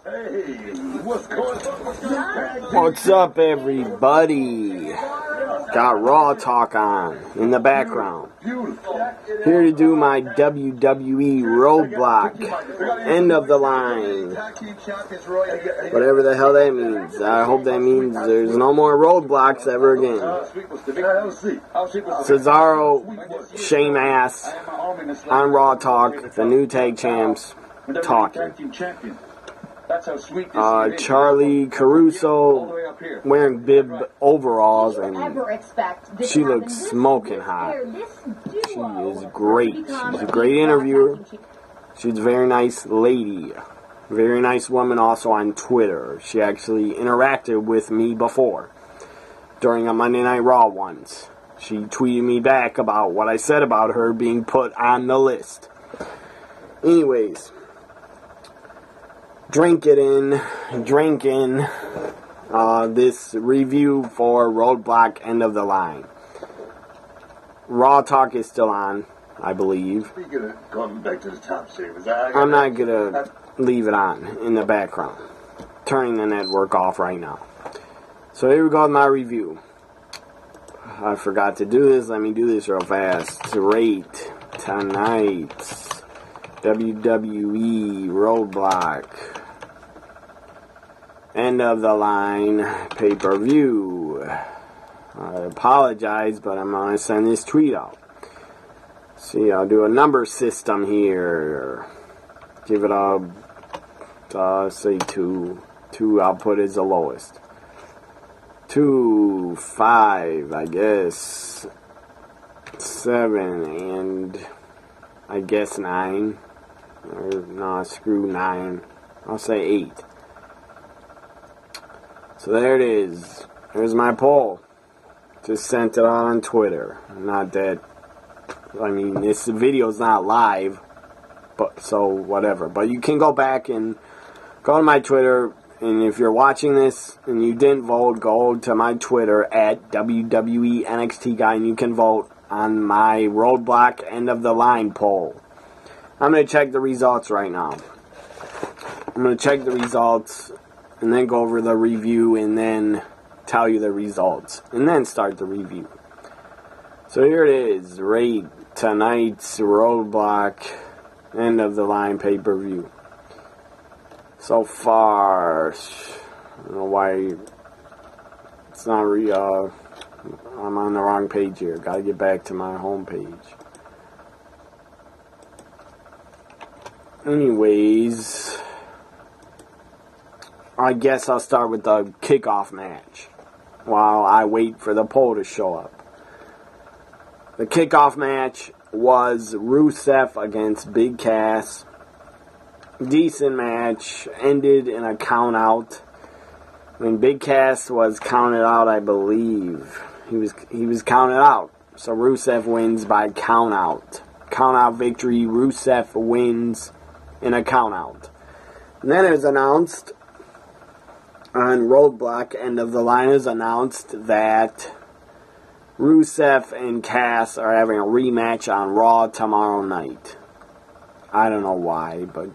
Hey, what's going on? What's up, everybody? Got Raw Talk on in the background. Here to do my WWE Roadblock. End of the line. Whatever the hell that means. I hope that means there's no more roadblocks ever again. Cesaro, Sheamus, on Raw Talk, the new tag champs, talking. Charlie Caruso wearing bib overalls, and she looks smoking hot. She is great. She's a great interviewer. She's a very nice lady. Very nice woman also on Twitter. She actually interacted with me before during a Monday Night Raw once. She tweeted me back about what I said about her being put on the list. Anyways, drinking this review for Roadblock End of the Line. Raw Talk is still on, I believe. I'm not gonna leave it on in the background. Turning the network off right now. So here we go with my review. I forgot to do this. Let me do this real fast. Rate tonight's WWE Roadblock End of the Line pay-per-view. I apologize, but I'm going to send this tweet out. See, I'll do a number system here. Give it a, say 2. 2 I'll put as the lowest. 2, 5, I guess. 7, and I guess 9. Or, no, screw 9. I'll say 8. So there it is. There's my poll. Just sent it out on Twitter. Not that, I mean, this video's not live, but so whatever. But you can go back and go to my Twitter, and if you're watching this and you didn't vote, go to my Twitter at WWE NXT Guy, and you can vote on my Roadblock End of the Line poll. I'm going to check the results right now. I'm going to check the results and then go over the review and then tell you the results and then start the review. So here it is. Rate tonight's Roadblock End of the Line pay-per-view. So far, I don't know why it's not I'm on the wrong page here. Gotta get back to my home page. Anyways, I guess I'll start with the kickoff match while I wait for the poll to show up. The kickoff match was Rusev against Big Cass. Decent match. Ended in a count out. When Big Cass was counted out, I believe. He was counted out. So Rusev wins by count out. Count out victory. Rusev wins in a count out. And then it was announced on Roadblock End of the Line, is announced that Rusev and Cass are having a rematch on Raw tomorrow night. I don't know why, but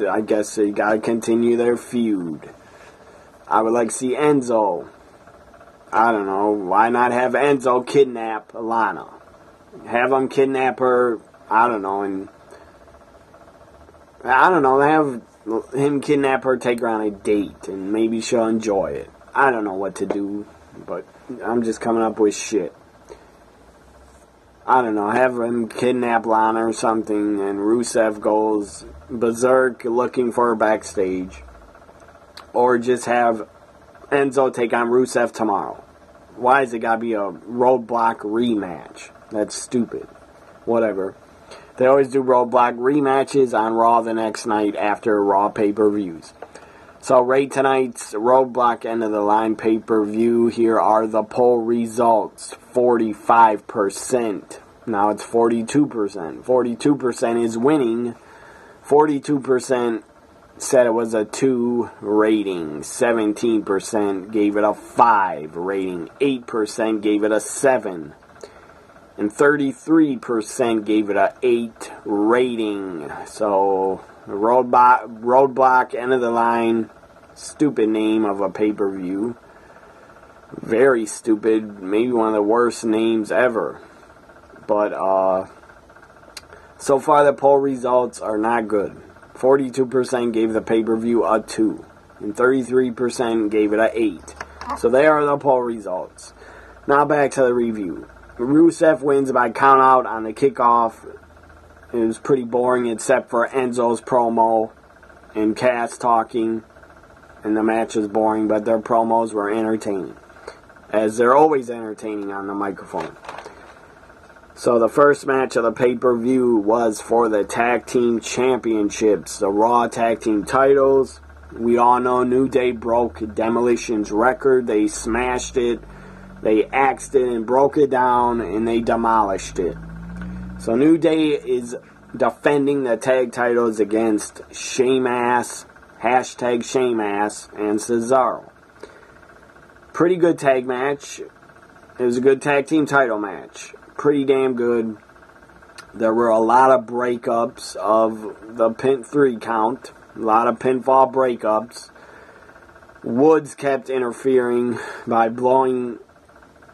I guess they gotta continue their feud. I would like to see Enzo. I don't know, why not have Enzo kidnap Lana? Have him kidnap her, I don't know, and have him kidnap her, take her on a date, and maybe she'll enjoy it. I don't know what to do, but I'm just coming up with shit. I don't know, have him kidnap Lana or something, and Rusev goes berserk looking for her backstage. Or just have Enzo take on Rusev tomorrow. Why is it gotta be a Roadblock rematch? That's stupid. Whatever. They always do Roadblock rematches on Raw the next night after Raw pay-per-views. So rate tonight's Roadblock End of the Line pay-per-view. Here are the poll results. 45%. Now it's 42%. 42% is winning. 42% said it was a 2 rating. 17% gave it a 5 rating. 8% gave it a 7. And 33% gave it a 8 rating. So Roadblock, end of the line. Stupid name of a pay-per-view. Very stupid. Maybe one of the worst names ever. But, so far the poll results are not good. 42% gave the pay-per-view a 2. And 33% gave it a 8. So there are the poll results. Now back to the review. Rusev wins by count out on the kickoff. It was pretty boring except for Enzo's promo and Cass talking. And the match was boring, but their promos were entertaining. As they're always entertaining on the microphone. So the first match of the pay-per-view was for the Tag Team Championships. The Raw Tag Team titles. We all know New Day broke Demolition's record. They smashed it. They axed it and broke it down. And they demolished it. So New Day is defending the tag titles against Sheamus, hashtag Sheamus, and Cesaro. Pretty good tag match. It was a good tag team title match. Pretty damn good. There were a lot of breakups of the pin 3 count. A lot of pinfall breakups. Woods kept interfering by blowing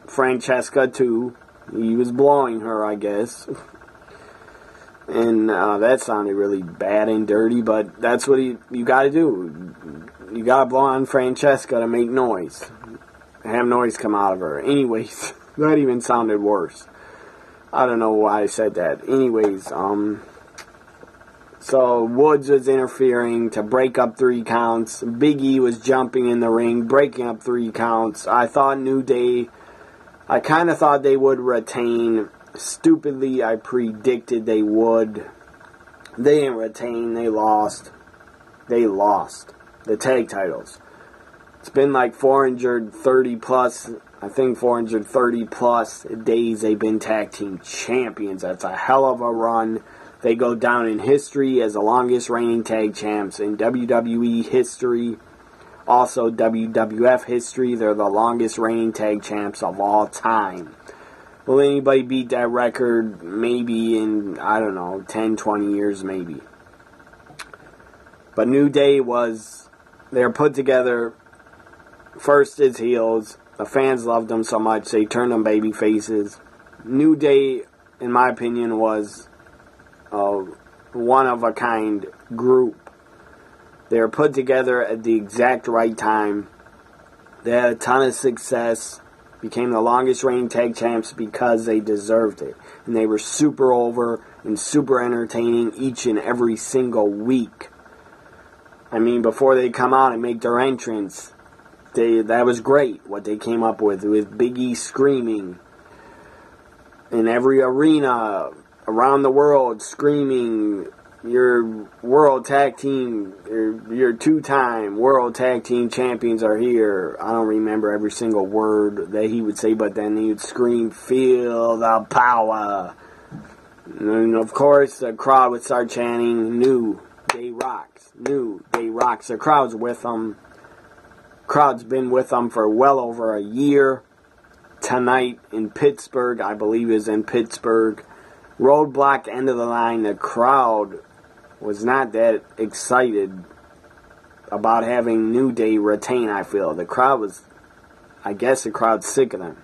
Francesca too. He was blowing her, I guess. And that sounded really bad and dirty, but that's what you gotta do. You gotta blow on Francesca to make noise. Have noise come out of her. Anyways, that even sounded worse. I don't know why I said that. Anyways, so Woods was interfering to break up 3 counts. Big E was jumping in the ring, breaking up 3 counts. I thought New Day, I kind of thought they would retain. Stupidly, I predicted they would. They didn't retain. They lost. They lost the tag titles. It's been like 430 plus, I think 430 plus days they've been tag team champions. That's a hell of a run. They go down in history as the longest reigning tag champs in WWE history. Also WWF history. They're the longest reigning tag champs of all time. Will anybody beat that record? Maybe in, I don't know, 10, 20 years maybe. But New Day they're put together first as heels. The fans loved them so much they turned them baby faces. New Day, in my opinion, was a one-of-a-kind group. They were put together at the exact right time. They had a ton of success. Became the longest reigning tag champs because they deserved it. And they were super over and super entertaining each and every single week. I mean, before they come out and make their entrance, that was great what they came up with Big E screaming in every arena around the world, screaming, your world tag team, your 2-time world tag team champions are here. I don't remember every single word that he would say, but then he would scream, feel the power. And of course, the crowd would start chanting, New Day rocks, New Day rocks. The crowd's with them. Crowd's been with them for well over a year. Tonight in Pittsburgh, I believe is in Pittsburgh. Roadblock, end of the line. The crowd was not that excited about having New Day retain, I feel. The crowd was, I guess the crowd's sick of them.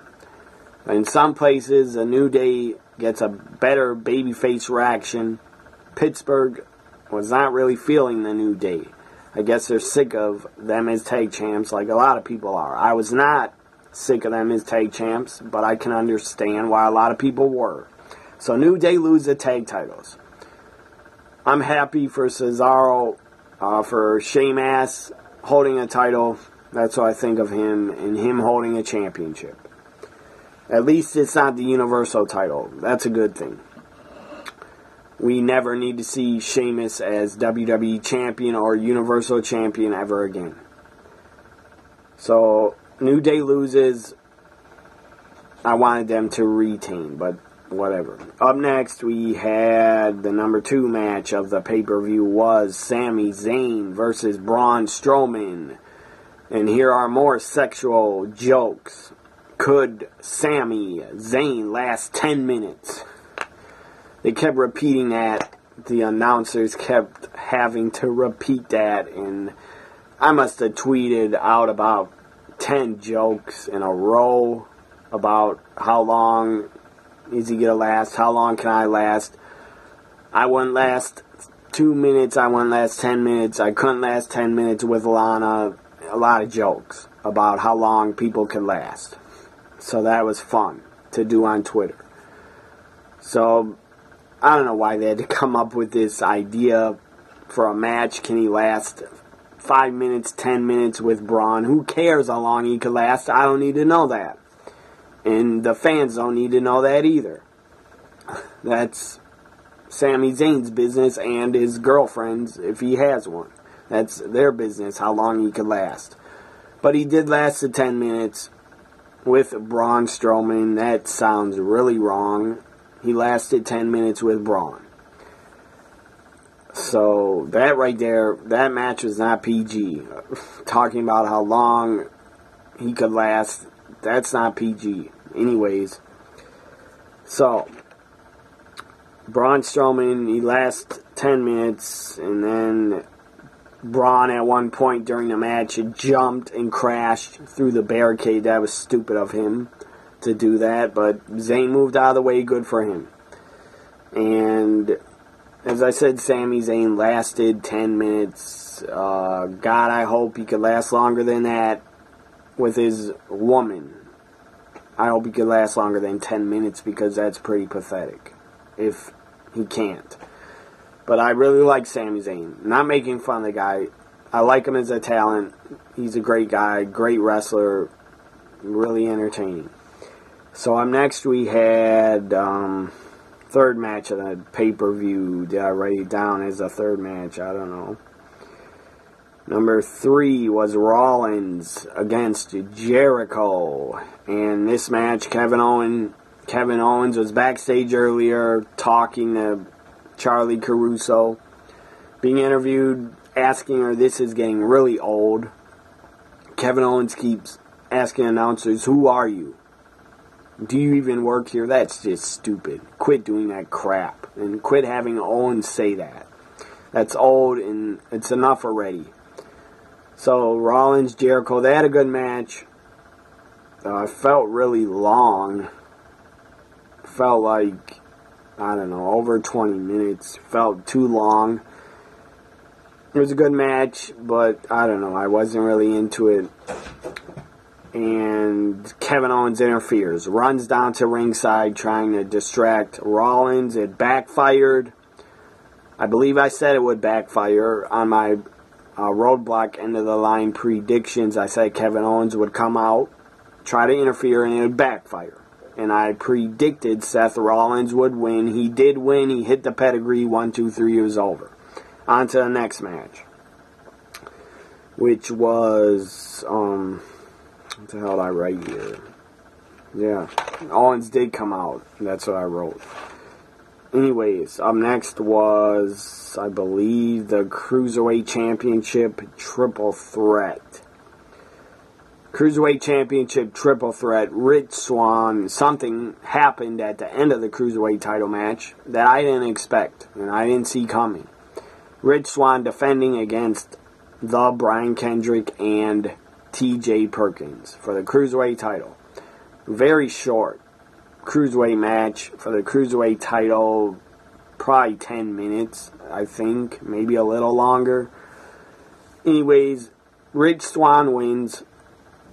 But in some places, the New Day gets a better babyface reaction. Pittsburgh was not really feeling the New Day. I guess they're sick of them as tag champs like a lot of people are. I was not sick of them as tag champs, but I can understand why a lot of people were. So New Day lose the tag titles. I'm happy for Cesaro, for Sheamus holding a title. That's what I think of him, and him holding a championship. At least it's not the Universal title. That's a good thing. We never need to see Sheamus as WWE Champion or Universal Champion ever again. So, New Day loses. I wanted them to retain, but whatever. Up next, we had the number 2 match of the pay-per-view was Sami Zayn versus Braun Strowman. And here are more sexual jokes. Could Sami Zayn last 10 minutes? They kept repeating that the announcers kept having to repeat that, and I must have tweeted out about 10 jokes in a row about how long is he going to last, how long can I last. I wouldn't last 2 minutes, I wouldn't last 10 minutes, I couldn't last 10 minutes with Lana. A lot of jokes about how long people can last. So that was fun to do on Twitter. So I don't know why they had to come up with this idea for a match. Can he last 5 minutes, 10 minutes with Braun? Who cares how long he could last? I don't need to know that. And the fans don't need to know that either. That's Sami Zayn's business and his girlfriend's, if he has one. That's their business, how long he could last. But he did last the 10 minutes with Braun Strowman. That sounds really wrong. He lasted 10 minutes with Braun. So, that right there, that match was not PG. Talking about how long he could last, that's not PG. Anyways, so Braun Strowman, he lasts 10 minutes, and then Braun at one point during the match jumped and crashed through the barricade. That was stupid of him to do that, but Zayn moved out of the way, good for him. And as I said, Sami Zayn lasted 10 minutes. God, I hope he could last longer than that with his woman. I hope he could last longer than 10 minutes because that's pretty pathetic if he can't. But I really like Sami Zayn. Not making fun of the guy. I like him as a talent. He's a great guy, great wrestler, really entertaining. So up next we had third match of the pay-per-view. Did I write it down as a third match? I don't know. Number 3 was Rollins against Jericho. And this match, Kevin Owens was backstage earlier talking to Charlie Caruso, being interviewed, asking her, this is getting really old. Kevin Owens keeps asking announcers, who are you? Do you even work here? That's just stupid. Quit doing that crap. And quit having Owens say that. That's old and it's enough already. So, Rollins, Jericho, they had a good match. It felt really long. Felt like, I don't know, over 20 minutes. Felt too long. It was a good match, but I don't know, I wasn't really into it. And Kevin Owens interferes. Runs down to ringside trying to distract Rollins. It backfired. I believe I said it would backfire on my Roadblock end of the line predictions. I said Kevin Owens would come out, try to interfere, and it would backfire. And I predicted Seth Rollins would win. He did win. He hit the pedigree. 1, 2, 3. It was over. On to the next match, which was what the hell did I write here? Yeah, Owens did come out. That's what I wrote. Anyways, up next was, I believe, the Cruiserweight Championship Triple Threat. Cruiserweight Championship Triple Threat, Rich Swann. Something happened at the end of the Cruiserweight title match that I didn't expect and I didn't see coming. Rich Swann defending against the Brian Kendrick and TJ Perkins for the Cruiserweight title. Very short Cruiserweight match for the Cruiserweight title. Probably 10 minutes, I think. Maybe a little longer. Anyways, Rich Swann wins.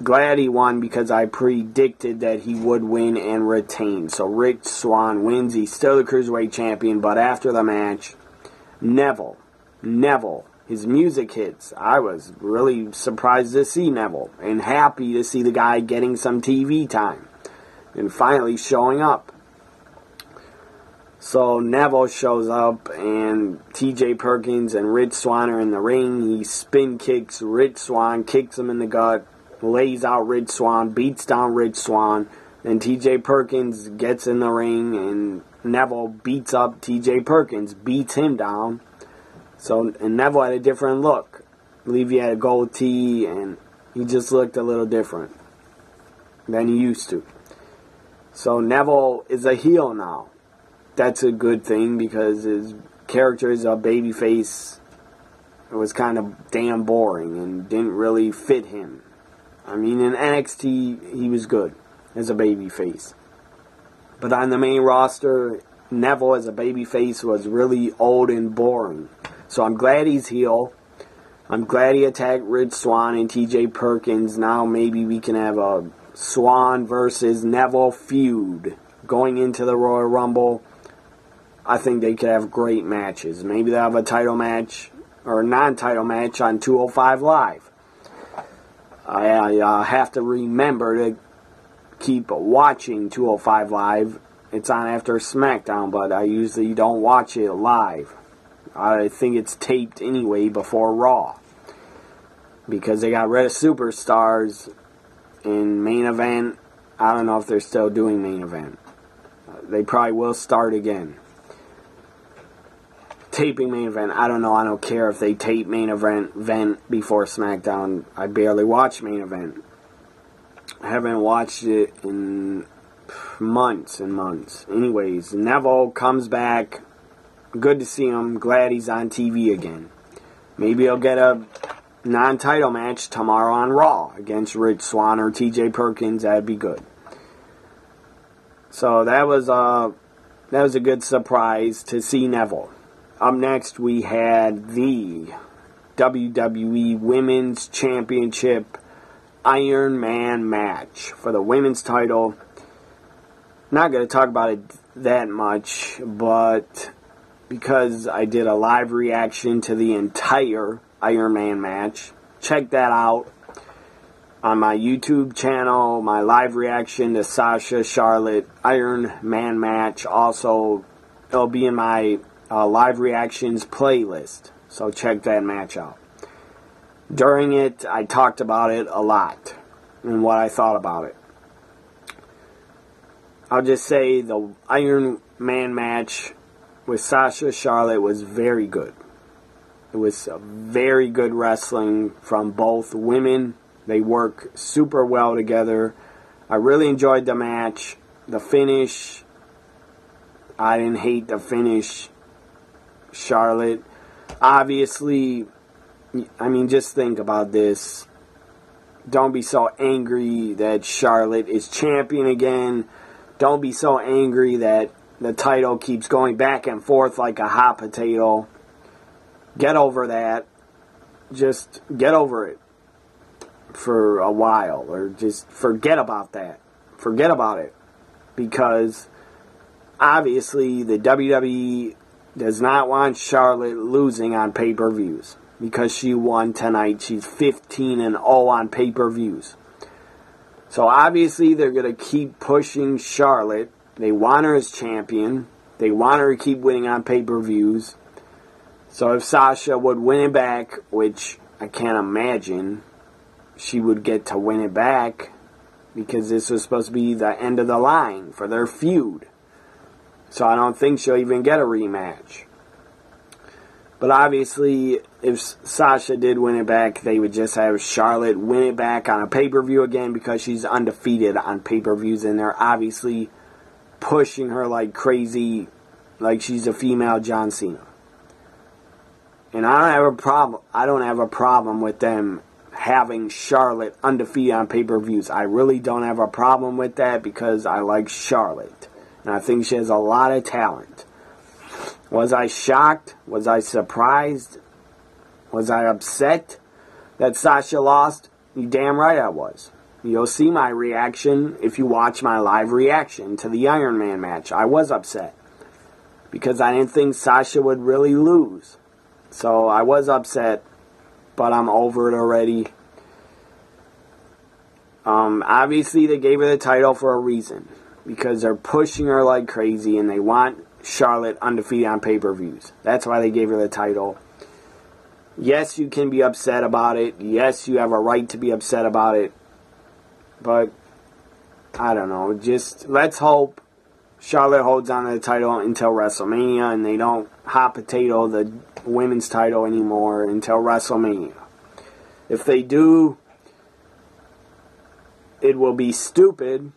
Glad he won because I predicted that he would win and retain. So Rich Swann wins. He's still the Cruiserweight champion. But after the match, Neville, his music hits. I was really surprised to see Neville and happy to see the guy getting some TV time and finally showing up. So Neville shows up and TJ Perkins and Rich Swann are in the ring. He spin kicks Rich Swann, kicks him in the gut, lays out Rich Swann, beats down Rich Swann. Then TJ Perkins gets in the ring and Neville beats up TJ Perkins, beats him down. So, and Neville had a different look. I believe he had a gold tee and he just looked a little different than he used to. So Neville is a heel now. That's a good thing because his character as a babyface was kind of damn boring and didn't really fit him. I mean, in NXT, he was good as a babyface. But on the main roster, Neville as a babyface was really old and boring. So I'm glad he's heel. I'm glad he attacked Rich Swann and TJ Perkins. Now maybe we can have a Swann versus Neville feud going into the Royal Rumble. I think they could have great matches. Maybe they'll have a title match or a non-title match on 205 Live. I have to remember to keep watching 205 Live. It's on after SmackDown, but I usually don't watch it live. I think it's taped anyway before Raw. Because they got rid of Superstars in Main Event. I don't know if they're still doing Main Event. They probably will start again. Taping Main Event, I don't know. I don't care if they tape Main Event before SmackDown. I barely watch Main Event. I haven't watched it in months and months. Anyways, Neville comes back. Good to see him. Glad he's on TV again. Maybe he'll get a non-title match tomorrow on Raw against Rich Swann or TJ Perkins. That'd be good. So that was a good surprise to see Neville. Up next, we had the WWE Women's Championship Iron Man match for the women's title. Not going to talk about it that much, but because I did a live reaction to the entire Iron Man match, check that out on my YouTube channel, my live reaction to Sasha Charlotte Iron Man match. Also, it'll be in my live reactions playlist, so check that match out. During it, I talked about it a lot and what I thought about it. I'll just say the Iron Man match with Sasha Charlotte was very good. It was very good wrestling from both women. They work super well together. I really enjoyed the match. The finish, I didn't hate the finish. Charlotte, obviously, I mean, just think about this. Don't be so angry that Charlotte is champion again. Don't be so angry that the title keeps going back and forth like a hot potato. Get over that. Just get over it for a while, or just forget about that. Forget about it. Because obviously the WWE does not want Charlotte losing on pay-per-views. Because she won tonight, she's 15-0 on pay-per-views. So obviously they're going to keep pushing Charlotte. They want her as champion. They want her to keep winning on pay-per-views. So if Sasha would win it back, which I can't imagine she would get to win it back, because this was supposed to be the end of the line for their feud. So I don't think she'll even get a rematch. But obviously, if Sasha did win it back, they would just have Charlotte win it back on a pay-per-view again, because she's undefeated on pay-per-views, and they're obviously pushing her like crazy, like she's a female John Cena. And I don't have a problem with them having Charlotte undefeated on pay-per-views. I really don't have a problem with that, because I like Charlotte. And I think she has a lot of talent. Was I shocked? Was I surprised? Was I upset that Sasha lost? You damn right I was. You'll see my reaction if you watch my live reaction to the Iron Man match. I was upset, because I didn't think Sasha would really lose. So I was upset, but I'm over it already. Obviously, they gave her the title for a reason, because they're pushing her like crazy, and they want Charlotte undefeated on pay-per-views. That's why they gave her the title. Yes, you can be upset about it. Yes, you have a right to be upset about it. But, I don't know. Just, let's hope Charlotte holds on to the title until WrestleMania, and they don't hot potato the women's title anymore until WrestleMania. If they do, it will be stupid,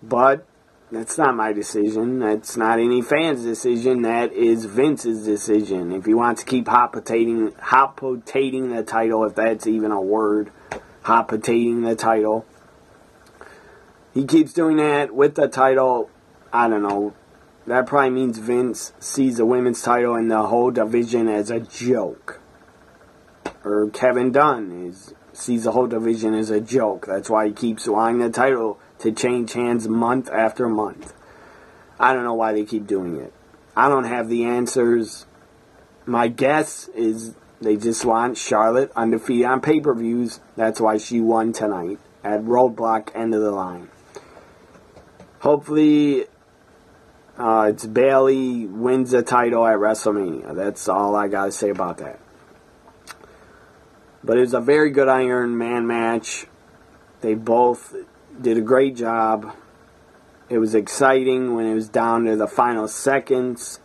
but That's not my decision. That's not any fan's decision. That is Vince's decision. If he wants to keep hot potating the title, if that's even a word, hot potating the title, he keeps doing that with the title. I don't know. That probably means Vince sees the women's title and the whole division as a joke. Or Kevin Dunn sees the whole division as a joke. That's why he keeps wanting the title to change hands month after month. I don't know why they keep doing it. I don't have the answers. My guess is they just want Charlotte undefeated on pay-per-views. That's why she won tonight at Roadblock, end of the line. Hopefully, it's Bayley wins the title at WrestleMania. That's all I got to say about that. But it was a very good Iron Man match. They both did a great job. It was exciting when it was down to the final seconds.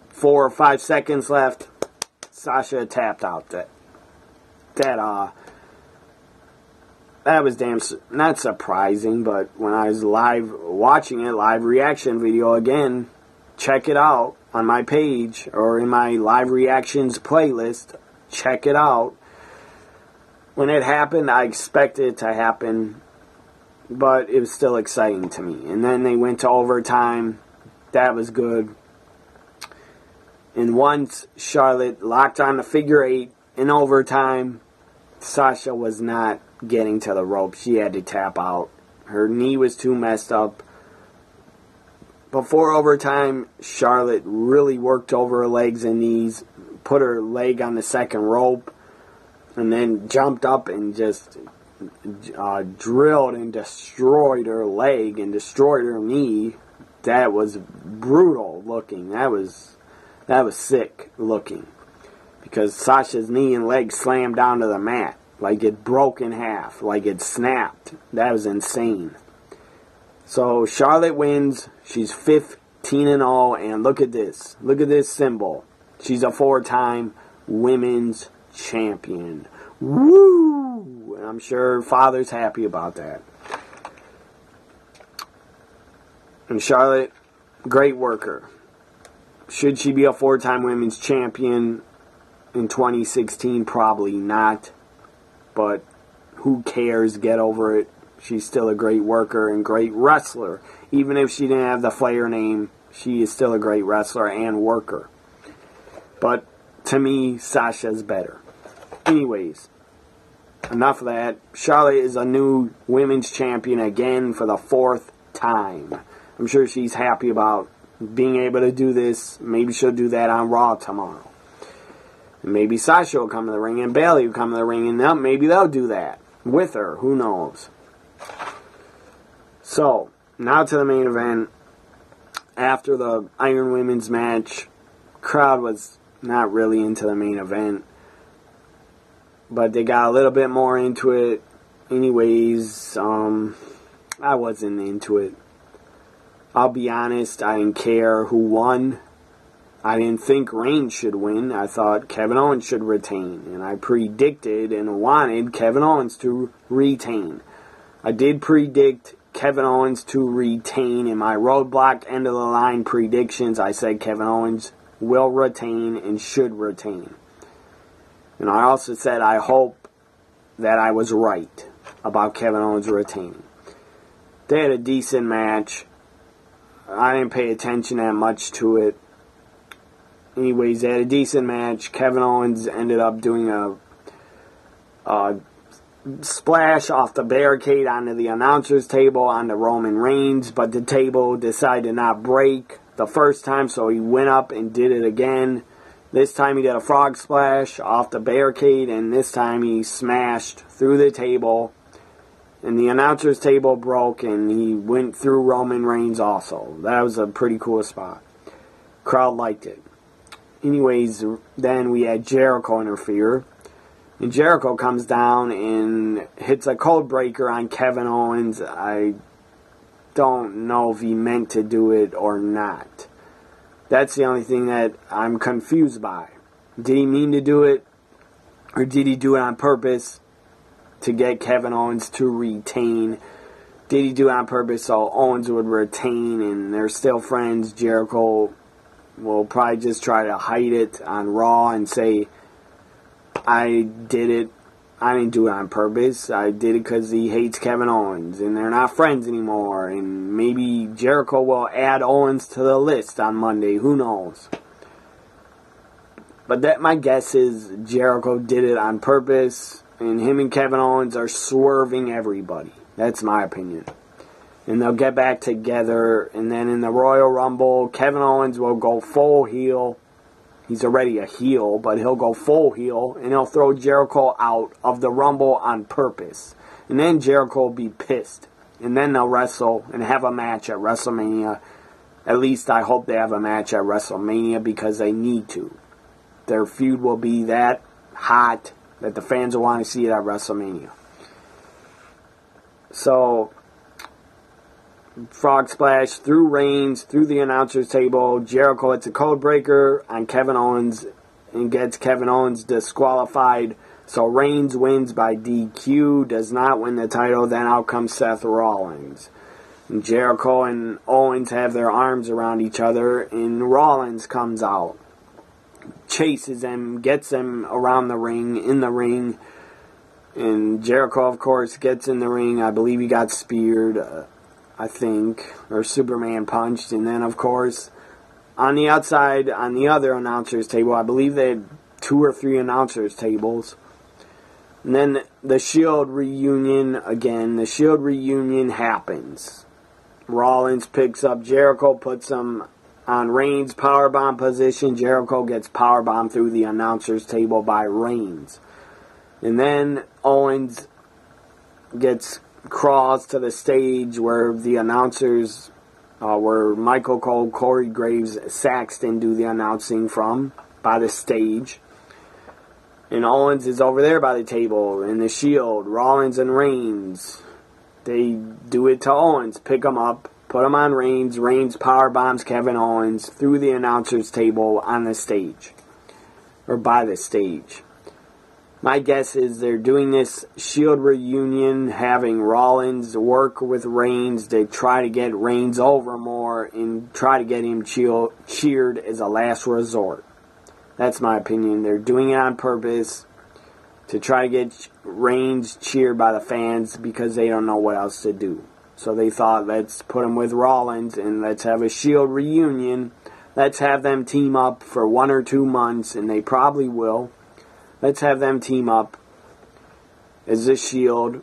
4 or 5 seconds left. Sasha tapped out. That was not surprising, but when I was watching it, live reaction video again, check it out on my page or in my live reactions playlist. Check it out. When it happened, I expected it to happen, but it was still exciting to me. And then they went to overtime. That was good. And once Charlotte locked on the figure 8 in overtime, Sasha was not getting to the rope. She had to tap out. Her knee was too messed up. Before overtime, Charlotte really worked over her legs and knees, put her leg on the second rope, and then jumped up and just drilled and destroyed her leg and destroyed her knee. That was brutal looking. That was sick looking. Because Sasha's knee and leg slammed down to the mat. Like it broke in half. Like it snapped. That was insane. So Charlotte wins. She's 15-0. And look at this. Look at this symbol. She's a 4-time women's champion. Woo! And I'm sure Father's happy about that. And Charlotte, great worker. Should she be a 4-time women's champion in 2016? Probably not. But who cares? Get over it. She's still a great worker and great wrestler. Even if she didn't have the Flair name, she is still a great wrestler and worker. But to me, Sasha's better. Anyways, enough of that. Charlotte is a new women's champion again for the 4th time. I'm sure she's happy about being able to do this. Maybe she'll do that on Raw tomorrow. Maybe Sasha will come to the ring and Bayley will come to the ring and maybe they'll do that with her. Who knows? So, now to the main event. After the Iron Women's match, crowd was not really into the main event. But they got a little bit more into it. Anyways, I wasn't into it. I'll be honest, I didn't care who won. I didn't think Reigns should win. I thought Kevin Owens should retain. And I predicted and wanted Kevin Owens to retain. I did predict Kevin Owens to retain. In my Roadblock end of the line predictions, I said Kevin Owens will retain and should retain. And I also said I hope that I was right about Kevin Owens retaining. They had a decent match. I didn't pay attention that much to it. Anyways, they had a decent match. Kevin Owens ended up doing a splash off the barricade onto the announcer's table onto Roman Reigns, but the table decided to not break the first time, so he went up and did it again. This time he did a frog splash off the barricade, and this time he smashed through the table, and the announcer's table broke, and he went through Roman Reigns also. That was a pretty cool spot. Crowd liked it. Anyways, then we had Jericho interfere. And Jericho comes down and hits a code breaker on Kevin Owens. I don't know if he meant to do it or not. That's the only thing that I'm confused by. Did he mean to do it? Or did he do it on purpose to get Kevin Owens to retain? did he do it on purpose so Owens would retain and they're still friends? Jericho will probably just try to hide it on Raw and say, I did it. I didn't do it on purpose. I did it because he hates Kevin Owens and they're not friends anymore. And maybe Jericho will add Owens to the list on Monday. Who knows? But that, my guess is Jericho did it on purpose and him and Kevin Owens are swerving everybody. That's my opinion. And they'll get back together. And then in the Royal Rumble, Kevin Owens will go full heel. He's already a heel, but he'll go full heel. And he'll throw Jericho out of the Rumble on purpose. And then Jericho will be pissed. And then they'll wrestle and have a match at WrestleMania. At least I hope they have a match at WrestleMania because they need to. Their feud will be that hot that the fans will want to see it at WrestleMania. So, Frog Splash through Reigns, through the announcer's table. Jericho hits a code breaker on Kevin Owens and gets Kevin Owens disqualified. So Reigns wins by DQ, does not win the title. Then out comes Seth Rollins. And Jericho and Owens have their arms around each other, and Rollins comes out, chases him, gets him around the ring, in the ring. And Jericho, of course, gets in the ring. I believe he got speared, I think, or Superman punched. And then, of course, on the outside, on the other announcer's table, I believe they had 2 or 3 announcers' tables. And then the Shield reunion, again, the Shield reunion happens. Rollins picks up Jericho, puts him on Reigns' powerbomb position. Jericho gets powerbombed through the announcer's table by Reigns. And then Owens crawls to the stage where the announcers, where Michael Cole, Corey Graves, Saxton do the announcing from, by the stage. And Owens is over there by the table in the Shield. Rollins and Reigns, they do it to Owens, pick him up, put him on Reigns. Reigns powerbombs Kevin Owens through the announcer's table on the stage, or by the stage. My guess is they're doing this Shield reunion, having Rollins work with Reigns to try to get Reigns over more and try to get him cheered as a last resort. That's my opinion. They're doing it on purpose to try to get Reigns cheered by the fans because they don't know what else to do. So they thought, let's put him with Rollins and let's have a Shield reunion. Let's have them team up for 1 or 2 months, and they probably will. Let's have them team up as the Shield,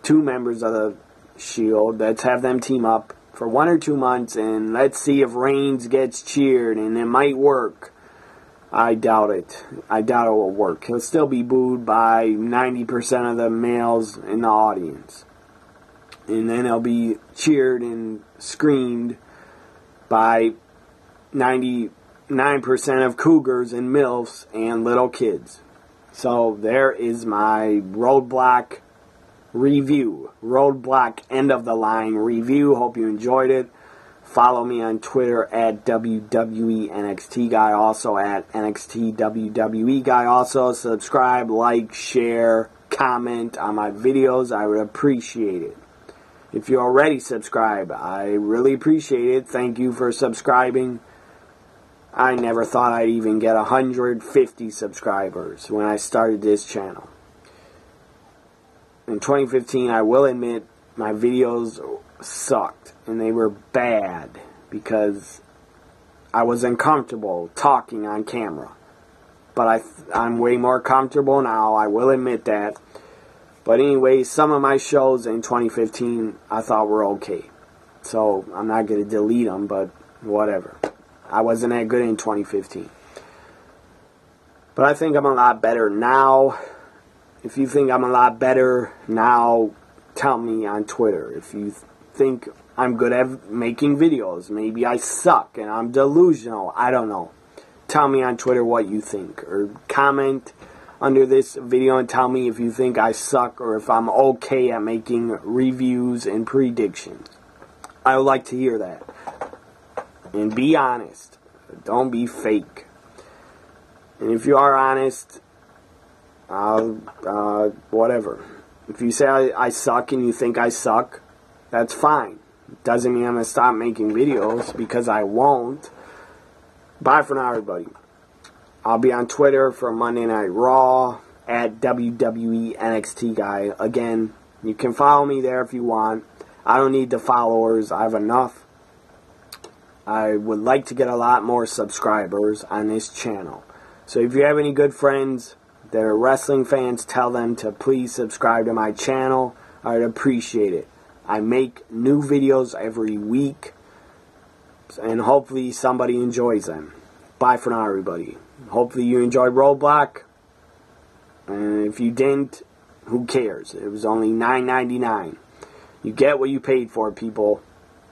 2 members of the Shield. Let's have them team up for 1 or 2 months, and let's see if Reigns gets cheered, and it might work. I doubt it. I doubt it will work. He'll still be booed by 90% of the males in the audience. And then he'll be cheered and screamed by 99% of cougars and MILFs and little kids. So there is my Roadblock review. Roadblock end of the line review. Hope you enjoyed it. Follow me on Twitter at WWE NXT Guy. Also at NXT WWE Guy. Also subscribe, like, share, comment on my videos. I would appreciate it. If you already subscribe, I really appreciate it. Thank you for subscribing. I never thought I'd even get 150 subscribers when I started this channel. In 2015, I will admit, my videos sucked. And they were bad because I was uncomfortable talking on camera. But I'm way more comfortable now, I will admit that. But anyway, some of my shows in 2015 I thought were okay. So I'm not going to delete them, but whatever. I wasn't that good in 2015. But I think I'm a lot better now. If you think I'm a lot better now, tell me on Twitter. If you think I'm good at making videos, maybe I suck and I'm delusional, I don't know. Tell me on Twitter what you think. Or comment under this video and tell me if you think I suck or if I'm okay at making reviews and predictions. I would like to hear that. And be honest. Don't be fake. And if you are honest, whatever. If you say I suck and you think I suck, That's fine. Doesn't mean I'm going to stop making videos, because I won't. Bye for now, everybody. I'll be on Twitter for Monday Night Raw at WWE NXT Guy. Again, you can follow me there if you want. I don't need the followers. I have enough. I would like to get a lot more subscribers on this channel. So if you have any good friends that are wrestling fans, tell them to please subscribe to my channel. I'd appreciate it. I make new videos every week, and hopefully somebody enjoys them. Bye for now, everybody. Hopefully you enjoyed Roadblock. And if you didn't, who cares? It was only $9.99. You get what you paid for, people.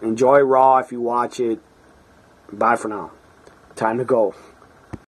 Enjoy Raw if you watch it. Bye for now. Time to go.